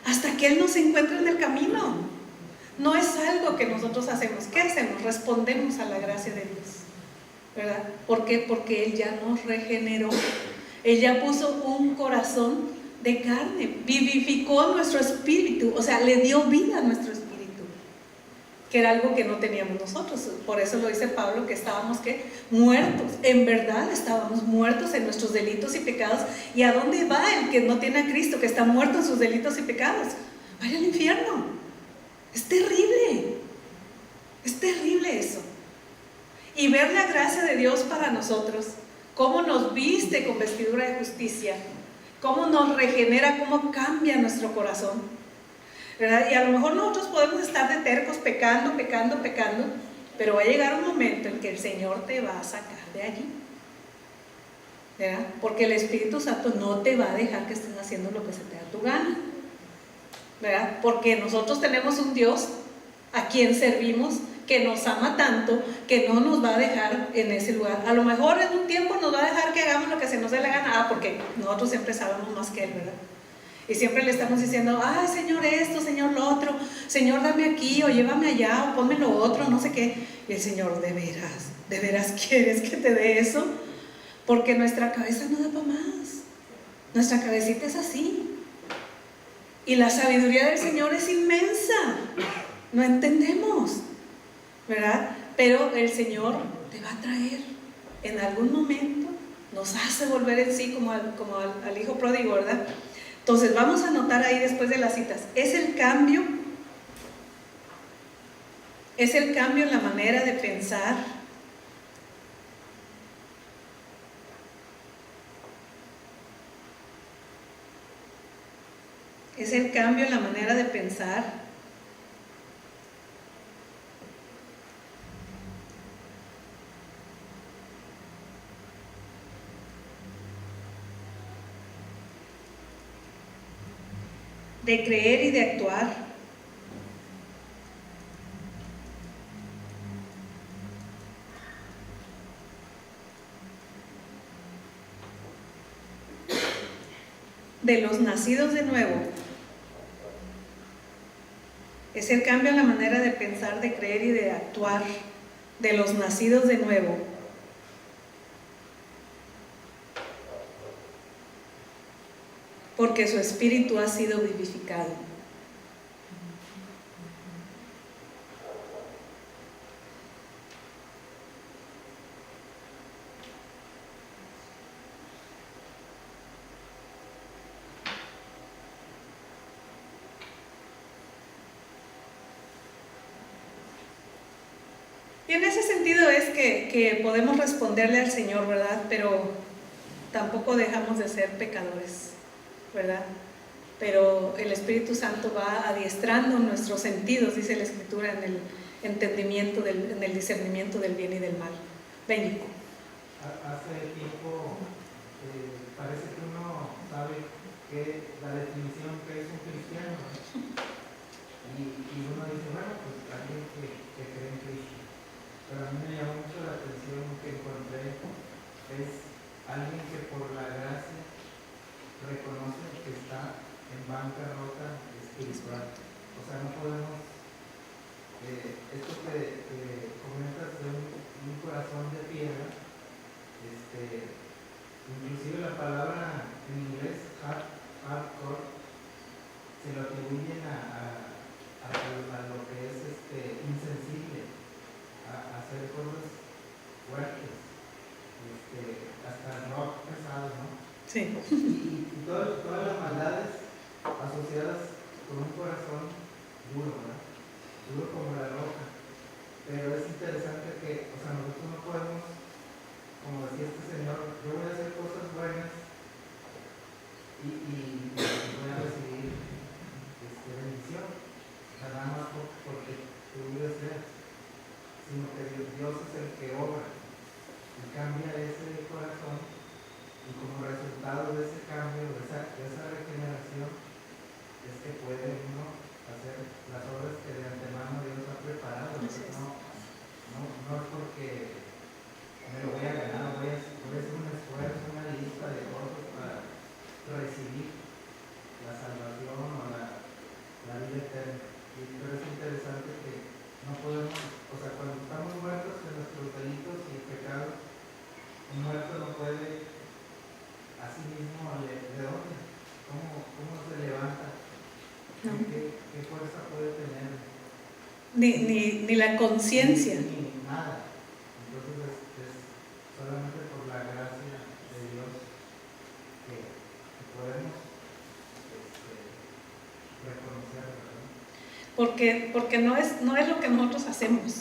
hasta que Él nos encuentra en el camino. No es algo que nosotros hacemos. ¿Qué hacemos? Respondemos a la gracia de Dios, ¿verdad? ¿Por qué? Porque Él ya nos regeneró. Él ya puso un corazón de carne, vivificó nuestro espíritu, o sea, le dio vida a nuestro espíritu, que era algo que no teníamos nosotros. Por eso lo dice Pablo, que estábamos ¿qué? Muertos. En verdad estábamos muertos en nuestros delitos y pecados. ¿Y a dónde va el que no tiene a Cristo, que está muerto en sus delitos y pecados? Vaya al infierno. Es terrible eso. Y ver la gracia de Dios para nosotros, cómo nos viste con vestidura de justicia, cómo nos regenera, cómo cambia nuestro corazón, ¿verdad? Y a lo mejor nosotros podemos estar de tercos, pecando, pero va a llegar un momento en que el Señor te va a sacar de allí, ¿verdad? Porque el Espíritu Santo no te va a dejar que estés haciendo lo que se te da tu gana, ¿verdad? Porque nosotros tenemos un Dios a quien servimos, que nos ama tanto, que no nos va a dejar en ese lugar. A lo mejor en un tiempo nos va a dejar que hagamos lo que se nos dé la gana, porque nosotros siempre sabemos más que Él, ¿verdad? Y siempre le estamos diciendo, ay, Señor esto, Señor lo otro, Señor dame aquí, o llévame allá, o ponme lo otro, no sé qué. Y el Señor, ¿de veras quieres que te dé eso? Porque nuestra cabeza no da para más. Nuestra cabecita es así. Y la sabiduría del Señor es inmensa. No entendemos, ¿verdad? Pero el Señor te va a traer en algún momento, nos hace volver en sí como al hijo pródigo, ¿verdad? Entonces vamos a anotar ahí después de las citas, es el cambio en la manera de pensar, es el cambio en la manera de pensar, de creer y de actuar, de los nacidos de nuevo. Es el cambio en la manera de pensar, de creer y de actuar de los nacidos de nuevo. Porque su espíritu ha sido vivificado. Y en ese sentido es que podemos responderle al Señor, ¿verdad? Pero tampoco dejamos de ser pecadores, ¿verdad? Pero el Espíritu Santo va adiestrando nuestros sentidos, dice la Escritura, en el entendimiento, en el discernimiento del bien y del mal. Benny. Hace tiempo parece que uno sabe la definición que es un cristiano, ¿no? Y uno dice, bueno, pues alguien que cree en Cristo. Pero a mí me llamó mucho la atención que encontré, es alguien que por la gracia reconoce que está en bancarrota espiritual. O sea, no podemos, esto que comentas de un corazón de piedra, inclusive la palabra en inglés, hardcore, se lo atribuyen a lo que es insensible, a hacer cosas fuertes, hasta rock pesado, ¿no? Sí. Y todas las maldades asociadas con un corazón duro, ¿verdad? Duro como la roca. Pero es interesante que, o sea, nosotros no podemos, como decía este señor, yo voy a hacer cosas buenas y voy a recibir bendición. O sea, nada más porque tú deseas, sino que Dios es el que obra y cambia ese corazón, y como resultado de ese cambio, de esa regeneración, es que puede uno hacer las obras que de antemano Dios ha preparado. No es porque me lo voy a ganar, voy a Un muerto no puede a sí mismo ¿de dónde? ¿Cómo se levanta? No. ¿Qué fuerza puede tener? Ni la conciencia. Ni nada. Entonces es solamente por la gracia de Dios que podemos reconocer, ¿verdad? Porque no es lo que nosotros hacemos,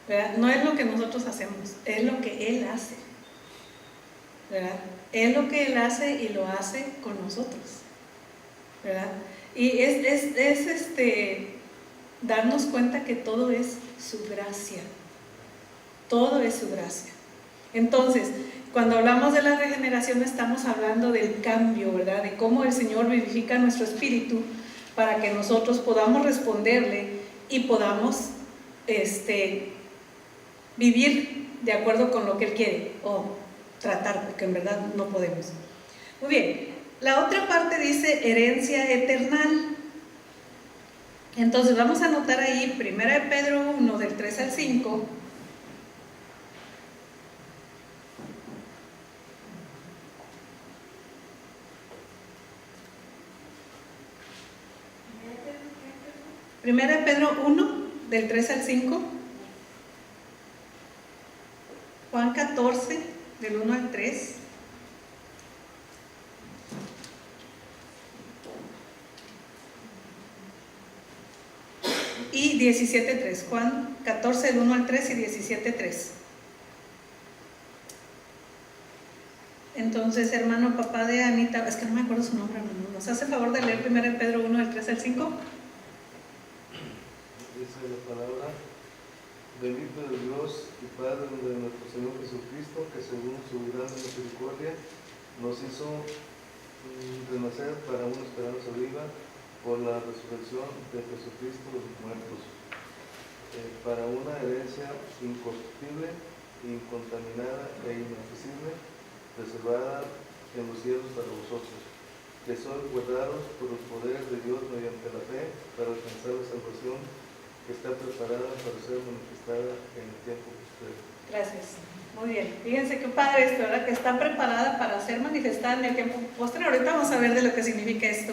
¿verdad? No es lo que nosotros hacemos, es lo que Él hace, ¿verdad? Es lo que Él hace y lo hace con nosotros, ¿verdad? Y es darnos cuenta que todo es su gracia, todo es su gracia. Entonces, cuando hablamos de la regeneración estamos hablando del cambio, ¿verdad? De cómo el Señor vivifica nuestro espíritu para que nosotros podamos responderle y podamos vivir de acuerdo con lo que Él quiere, o tratar, porque en verdad no podemos. Muy bien, la otra parte dice herencia eternal. Entonces vamos a anotar ahí 1 Pedro 1 del 3 al 5. Primera Pedro 1 del 3 al 5. Juan 14 del 1 al 3. Y 17.3, Juan 14, del 1 al 3 y 17.3. Entonces, hermano, papá de Anita, es que no me acuerdo su nombre, hermano, ¿nos hace favor de leer 1 Pedro 1, del 3 al 5? Dice la palabra: bendito es Dios y Padre de nuestro Señor Jesucristo, que según su grande misericordia nos hizo renacer para una esperanza viva por la resurrección de Jesucristo de los muertos, para una herencia incorruptible, incontaminada e inaccesible, reservada en los cielos para vosotros, que sois guardados por los poderes de Dios mediante la fe, para alcanzar la salvación que está preparada para ser manifestada en el tiempo posterior. Gracias. Muy bien. Fíjense qué padre esto, ¿verdad? Que está preparada para ser manifestada en el tiempo posterior. Ahorita vamos a ver de lo que significa esto.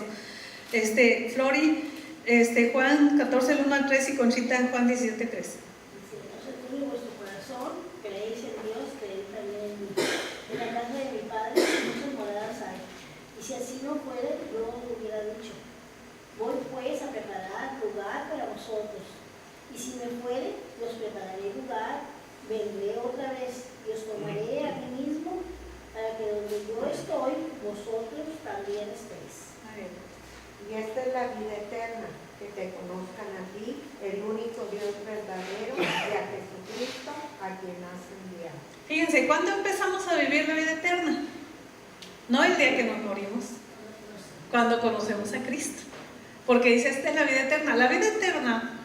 Flori, Juan 14, del 1 al 3 y Conchita en Juan 17, 3. No se turbe vuestro corazón, creéis en Dios, creéis también en mí. En la casa de mi Padre muchas moradas hay, y si así no fuere, yo os lo hubiera dicho. Voy pues a preparar lugar para vosotros, y si me fuere, os prepararé lugar, vendré otra vez, y os tomaré a mí mismo, para que donde yo estoy, vosotros también estéis. Muy bien. Y esta es la vida eterna, que te conozcan a ti, el único Dios verdadero, y a Jesucristo, a quien has enviado. Fíjense, ¿cuándo empezamos a vivir la vida eterna? No el día que nos morimos, cuando conocemos a Cristo. Porque dice, esta es la vida eterna. La vida eterna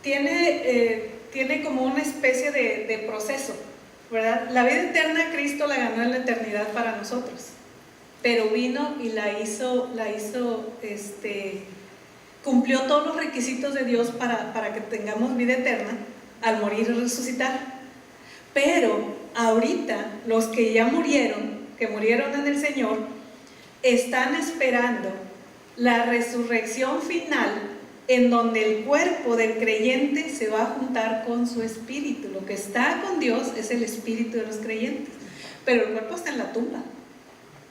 tiene como una especie de proceso, ¿verdad? La vida eterna Cristo la ganó en la eternidad para nosotros, pero vino y cumplió todos los requisitos de Dios para que tengamos vida eterna al morir y resucitar. Pero ahorita los que ya murieron, que murieron en el Señor, están esperando la resurrección final, en donde el cuerpo del creyente se va a juntar con su espíritu. Lo que está con Dios es el espíritu de los creyentes, pero el cuerpo está en la tumba.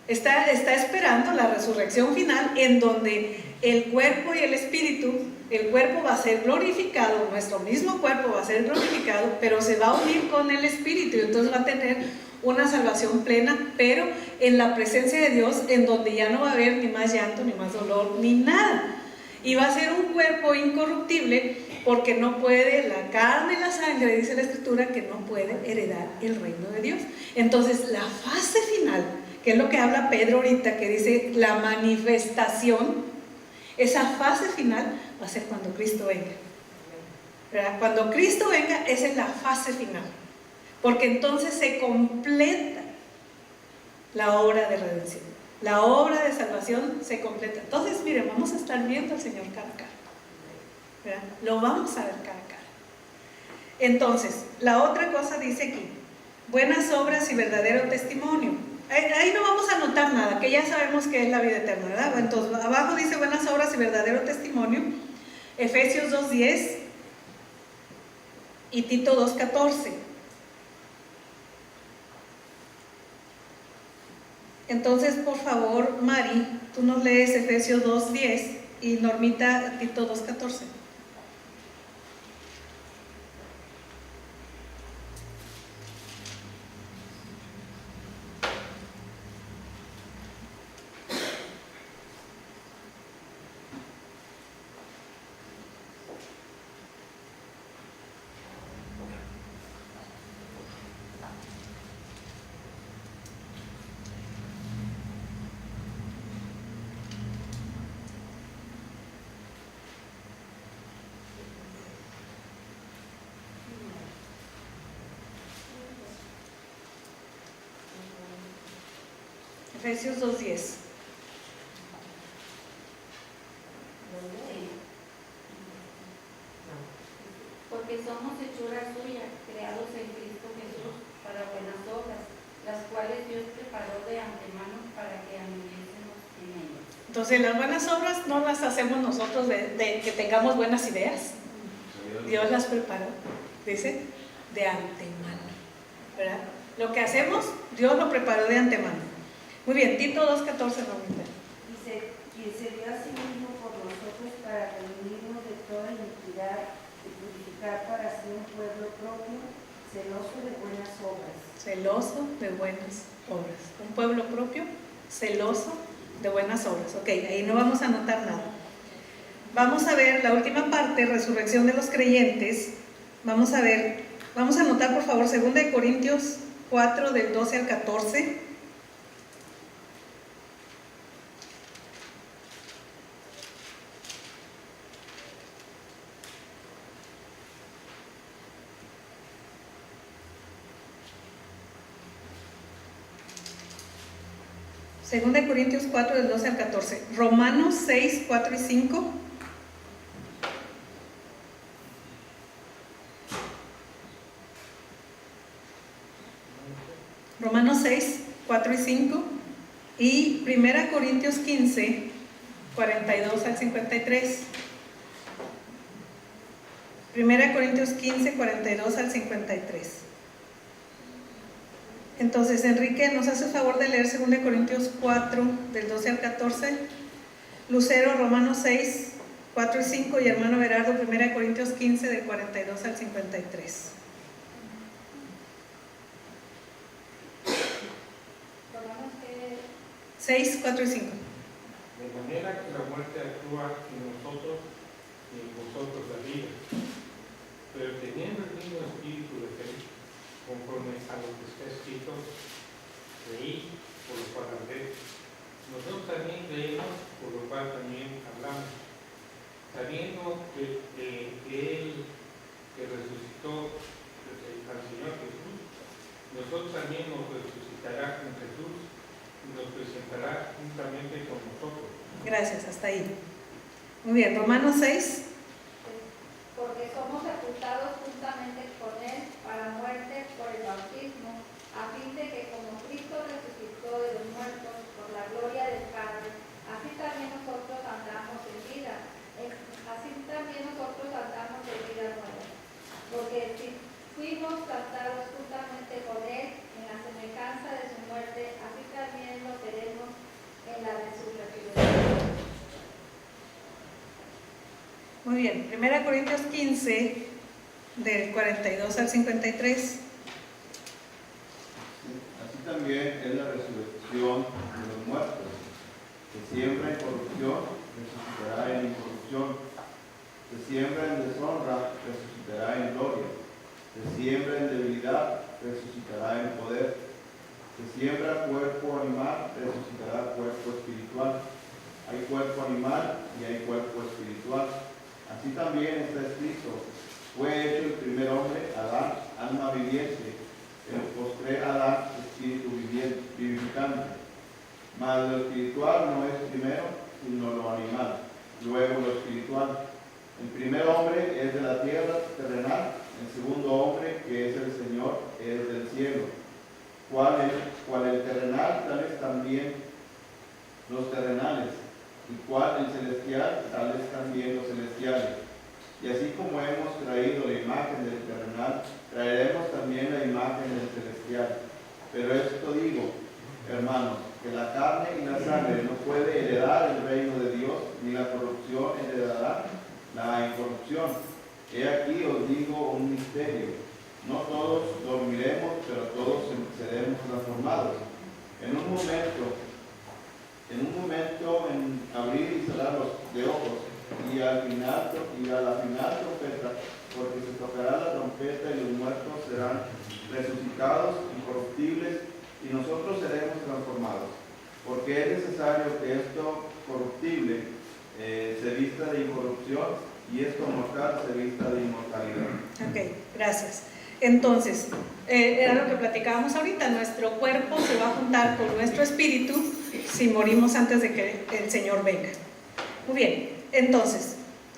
Está esperando la resurrección final, en donde el cuerpo y el espíritu, el cuerpo va a ser glorificado, nuestro mismo cuerpo va a ser glorificado, pero se va a unir con el espíritu, y entonces va a tener una salvación plena, pero en la presencia de Dios, en donde ya no va a haber ni más llanto, ni más dolor, ni nada. Y va a ser un cuerpo incorruptible, porque no puede, la carne y la sangre, dice la Escritura, que no puede heredar el reino de Dios. Entonces, la fase final, que es lo que habla Pedro ahorita, que dice la manifestación, esa fase final va a ser cuando Cristo venga, ¿verdad? Cuando Cristo venga, esa es la fase final, porque entonces se completa la obra de redención, la obra de salvación se completa. Entonces, miren, vamos a estar viendo al Señor cara a cara, ¿verdad? Lo vamos a ver cara a cara. Entonces, la otra cosa dice aquí, buenas obras y verdadero testimonio. Ahí no vamos a anotar nada, que ya sabemos que es la vida eterna, ¿verdad? Entonces, abajo dice buenas obras y verdadero testimonio, Efesios 2:10 y Tito 2:14. Entonces, por favor, Mari, tú nos lees Efesios 2:10 y Normita Tito 2:14. Efesios 2:10. Porque somos hechura suya, creados en Cristo Jesús para buenas obras, las cuales Dios preparó de antemano para que anduviésemos en ellas. Entonces, las buenas obras no las hacemos nosotros de que tengamos buenas ideas. Dios las preparó, dice, de antemano, ¿verdad? Lo que hacemos, Dios lo preparó de antemano. Muy bien, Tito 2:14, Romita. Dice, quien se dio a sí mismo por nosotros para redimirnos de toda iniquidad y purificar para sí un pueblo propio, celoso de buenas obras. Celoso de buenas obras. Un pueblo propio, celoso de buenas obras. Ok, ahí no vamos a anotar nada. Vamos a ver la última parte, resurrección de los creyentes. Vamos a ver, vamos a anotar por favor 2 Corintios 4 del 12 al 14. Segunda de Corintios 4 del 12 al 14. Romanos 6, 4 y 5. Romanos 6, 4 y 5. Y 1 Corintios 15, 42 al 53. 1 Corintios 15, 42 al 53. Entonces, Enrique, ¿nos hace el favor de leer 2 Corintios 4, del 12 al 14? Lucero, Romanos 6, 4 y 5, y hermano Berardo, 1 Corintios 15, del 42 al 53. Romanos 6, 4 y 5. De manera que la muerte actúa en nosotros y en vosotros la vida, pero teniendo el mismo espíritu de fe, conforme a lo que está escrito, creí, por lo cual hablé. Nosotros también creemos, por lo cual también hablamos, sabiendo que Él que resucitó al Señor Jesús, nosotros también nos resucitará con Jesús y nos presentará juntamente con nosotros. Gracias, hasta ahí. Muy bien, Romanos 6. Porque somos sepultados juntamente con Él para muerte por el bautismo, a fin de que como Cristo resucitó de los muertos por la gloria del Padre, así también nosotros andamos en vida nueva. Porque si fuimos plantados juntamente con Él en la semejanza de su muerte, así también lo seremos en la de su resurrección. Muy bien, 1 Corintios 15, del 42 al 53. Así también es la resurrección de los muertos, que siembra en corrupción, resucitará en incorrupción, que siembra en deshonra, resucitará en gloria, que siembra en debilidad, resucitará en poder, que siembra cuerpo animal, resucitará cuerpo espiritual. Hay cuerpo animal y hay cuerpo espiritual. Así también está escrito, fue hecho el primer hombre, Adán, alma viviente, el postrer Adán, espíritu vivificante. Mas lo espiritual no es primero, sino lo animal, luego lo espiritual. El primer hombre es de la tierra terrenal, el segundo hombre, que es el Señor, es del cielo. cual el terrenal, tales también los terrenales, y cual el celestial, tales también los celestiales. Y así como hemos traído la imagen del terrenal, traeremos también la imagen del celestial. Pero esto digo, hermanos, que la carne y la sangre no puede heredar el reino de Dios, ni la corrupción heredará la incorrupción. He aquí os digo un misterio. No todos dormiremos, pero todos seremos transformados. En un momento, en abrir y cerrar los de ojos, y a la final trompeta, porque se tocará la trompeta y los muertos serán resucitados, incorruptibles, y nosotros seremos transformados. Porque es necesario que esto corruptible se vista de incorrupción y esto mortal se vista de inmortalidad. Ok, gracias. Entonces, era lo que platicábamos ahorita, nuestro cuerpo se va a juntar con nuestro espíritu si morimos antes de que el Señor venga. Muy bien, entonces,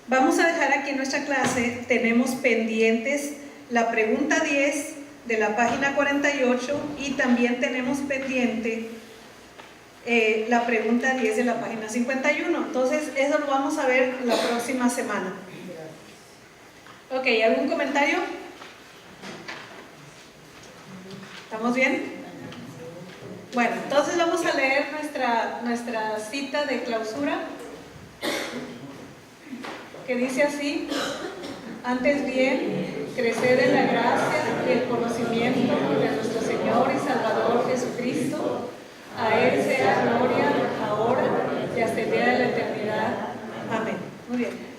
vamos a dejar aquí en nuestra clase, tenemos pendientes la pregunta 10 de la página 48 y también tenemos pendiente la pregunta 10 de la página 51. Entonces, eso lo vamos a ver la próxima semana. Ok, ¿algún comentario? ¿Estamos bien? Bueno, entonces vamos a leer nuestra cita de clausura, que dice así: antes bien, crecer en la gracia y el conocimiento de nuestro Señor y Salvador Jesucristo. A Él sea gloria ahora y hasta el día de la eternidad. Amén. Muy bien.